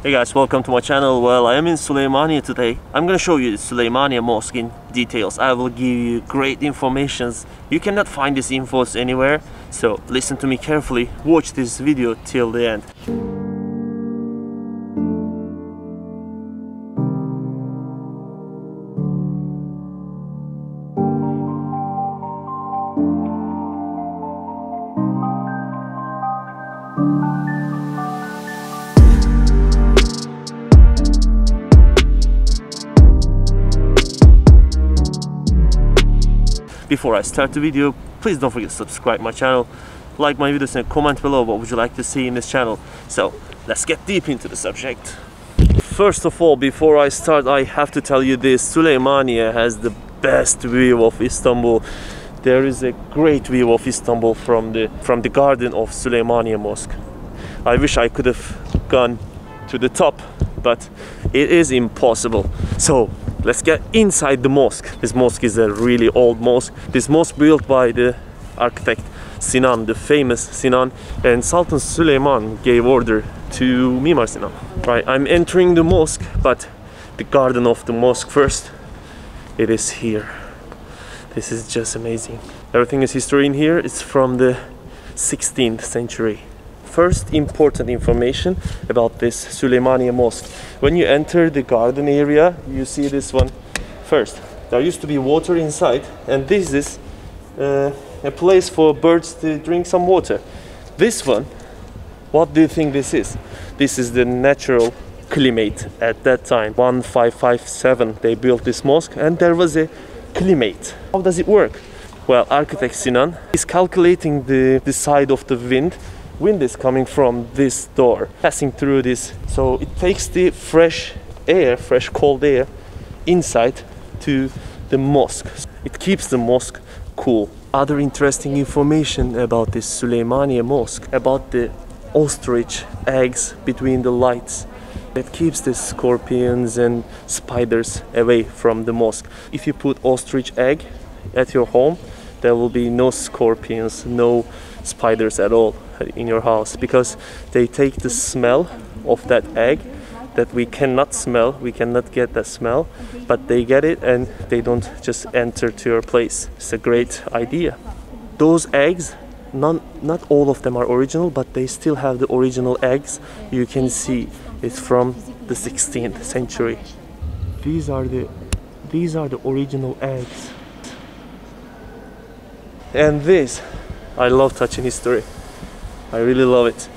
Hey guys, welcome to my channel. Well, I am in Suleymaniye today. I'm gonna show you the Suleymaniye Mosque in details. I will give you great informations. You cannot find these infos anywhere, so listen to me carefully. Watch this video till the end. Before I start the video, please don't forget to subscribe my channel, like my videos and comment below what would you like to see in this channel. So let's get deep into the subject. First of all, before I start, I have to tell you this: Suleymaniye has the best view of Istanbul. There is a great view of Istanbul from the garden of Suleymaniye Mosque. I wish I could have gone to the top, but it is impossible. So let's get inside the mosque. This mosque is a really old mosque. This mosque built by the architect Sinan, the famous Sinan, and Sultan Suleiman gave order to Mimar Sinan. Right, I'm entering the mosque, but the garden of the mosque first. It is here. This is just amazing. Everything is history in here. It's from the 16th century. First important information about this Suleymaniye Mosque. When you enter the garden area, you see this one first. There used to be water inside, and this is a place for birds to drink some water. This one, what do you think this is? This is the natural climate at that time. 1557 they built this mosque, and there was a climate. How does it work? Well, architect Sinan is calculating the side of the wind. Wind is coming from this door, passing through this, so it takes the fresh air, fresh cold air inside to the mosque. It keeps the mosque cool. Other interesting information about this Suleymaniye Mosque, about the ostrich eggs between the lights. It keeps the scorpions and spiders away from the mosque. If you put ostrich egg at your home, there will be no scorpions, no spiders at all in your house, because they take the smell of that egg that we cannot smell, we cannot get that smell, but they get it and they don't just enter to your place. It's a great idea. Those eggs, not all of them are original, but they still have the original eggs. You can see it's from the 16th century. These are the original eggs. And this, I love touching history. I really love it.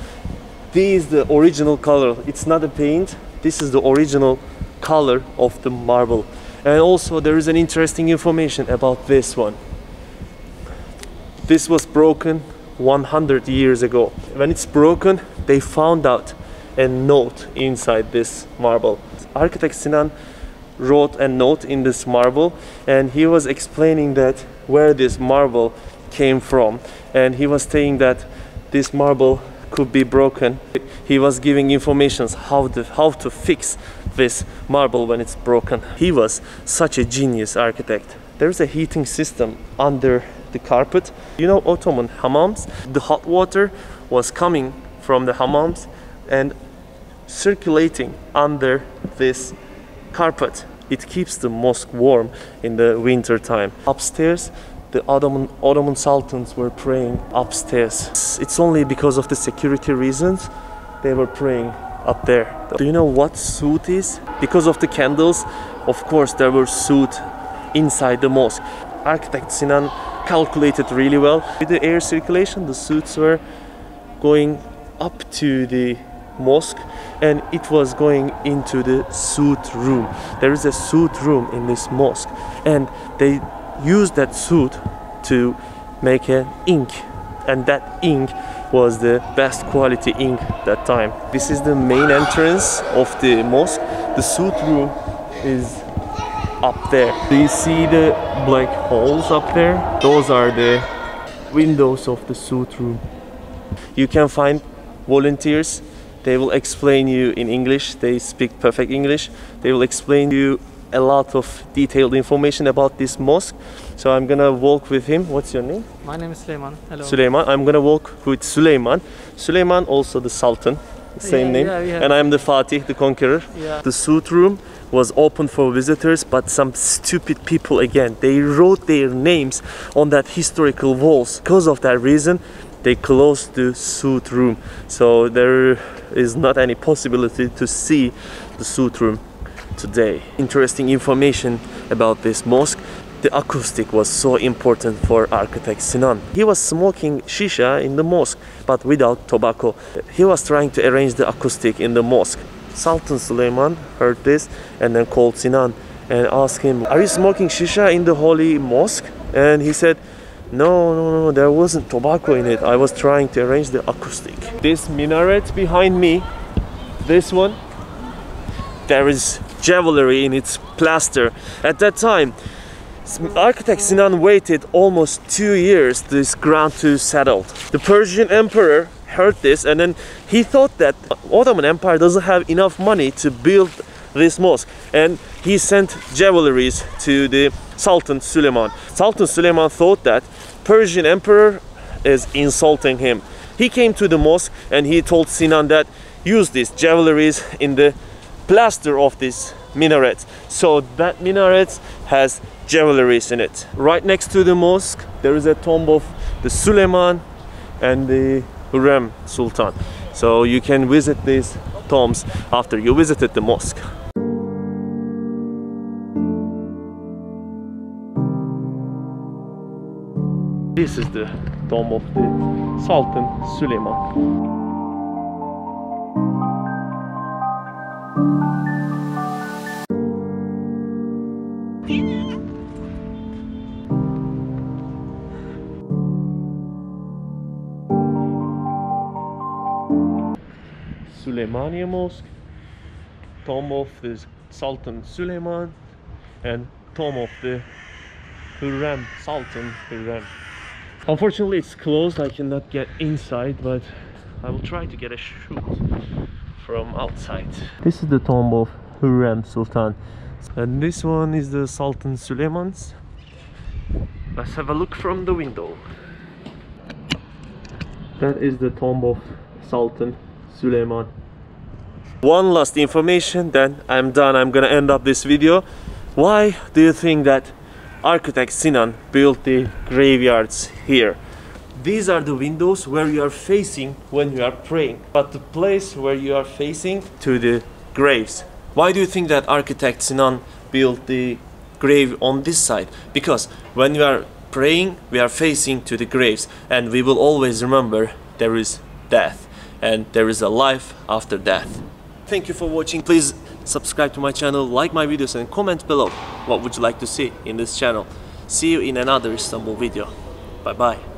This is the original color. It's not a paint. This is the original color of the marble. And also there is an interesting information about this one. This was broken 100 years ago. When it's broken, they found out a note inside this marble. Architect Sinan wrote a note in this marble, and he was explaining that where this marble came from, and he was saying that this marble could be broken. He was giving information how to fix this marble when it's broken. He was such a genius architect. There's a heating system under the carpet. You know Ottoman hammams? The hot water was coming from the hammams and circulating under this carpet. It keeps the mosque warm in the winter time. Upstairs, the Ottoman sultans were praying upstairs. It's only because of the security reasons they were praying up there. Do you know what soot is? Because of the candles, of course there were soot inside the mosque. Architect Sinan calculated really well. With the air circulation, the soots were going up to the mosque, and it was going into the soot room. There is a soot room in this mosque, and they used that soot to make an ink, and that ink was the best quality ink that time. This is the main entrance of the mosque. The soot room is up there. Do you see the black holes up there? Those are the windows of the soot room. You can find volunteers. They will explain you in English. They speak perfect English. They will explain you a lot of detailed information about this mosque. So I'm gonna walk with him. What's your name? My name is Suleiman. Hello. Suleiman. I'm gonna walk with Suleiman. Suleiman, also the Sultan. same name. Yeah. And I'm the Fatih, the conqueror. Yeah. The suit room was open for visitors, but some stupid people again, they wrote their names on that historical walls. Because of that reason, they closed the suit room. So there is not any possibility to see the suit room today. Interesting information about this mosque. The acoustic was so important for architect Sinan. He was smoking shisha in the mosque, but without tobacco. He was trying to arrange the acoustic in the mosque. Sultan Suleiman heard this and then called Sinan and asked him, "Are you smoking shisha in the holy mosque?" And he said, No, there wasn't tobacco in it. I was trying to arrange the acoustic. This minaret behind me, this one, there is jewelry in its plaster. At that time, architect Sinan waited almost 2 years this ground to settle. The Persian emperor heard this and then he thought that Ottoman Empire doesn't have enough money to build this mosque, and he sent jewelleries to the Sultan Suleiman. Sultan Suleiman thought that Persian emperor is insulting him. He came to the mosque and he told Sinan that use these jewelleries in the plaster of this minaret. So that minaret has jewelleries in it. Right next to the mosque there is a tomb of the Suleiman and the Hurrem Sultan. So you can visit these tombs after you visited the mosque. This is the tomb of the Sultan Suleiman. Suleymaniye Mosque, tomb of the Sultan Suleiman, and tomb of the Hurrem, Sultan Hurrem. Unfortunately it's closed, I cannot get inside, but I will try to get a shoot from outside. This is the tomb of Hurrem Sultan, and this one is the Sultan Suleiman's. Let's have a look from the window. That is the tomb of Sultan Suleiman. One last information, then I'm done. I'm gonna end up this video. Why do you think that architect Sinan built the graveyards here? These are the windows where you are facing when you are praying, but the place where you are facing to the graves. Why do you think that architect Sinan built the grave on this side? Because when we are praying, we are facing to the graves, and we will always remember there is death and there is a life after death. Thank you for watching. Please subscribe to my channel, like my videos, and comment below what would you like to see in this channel. See you in another Istanbul video. Bye bye.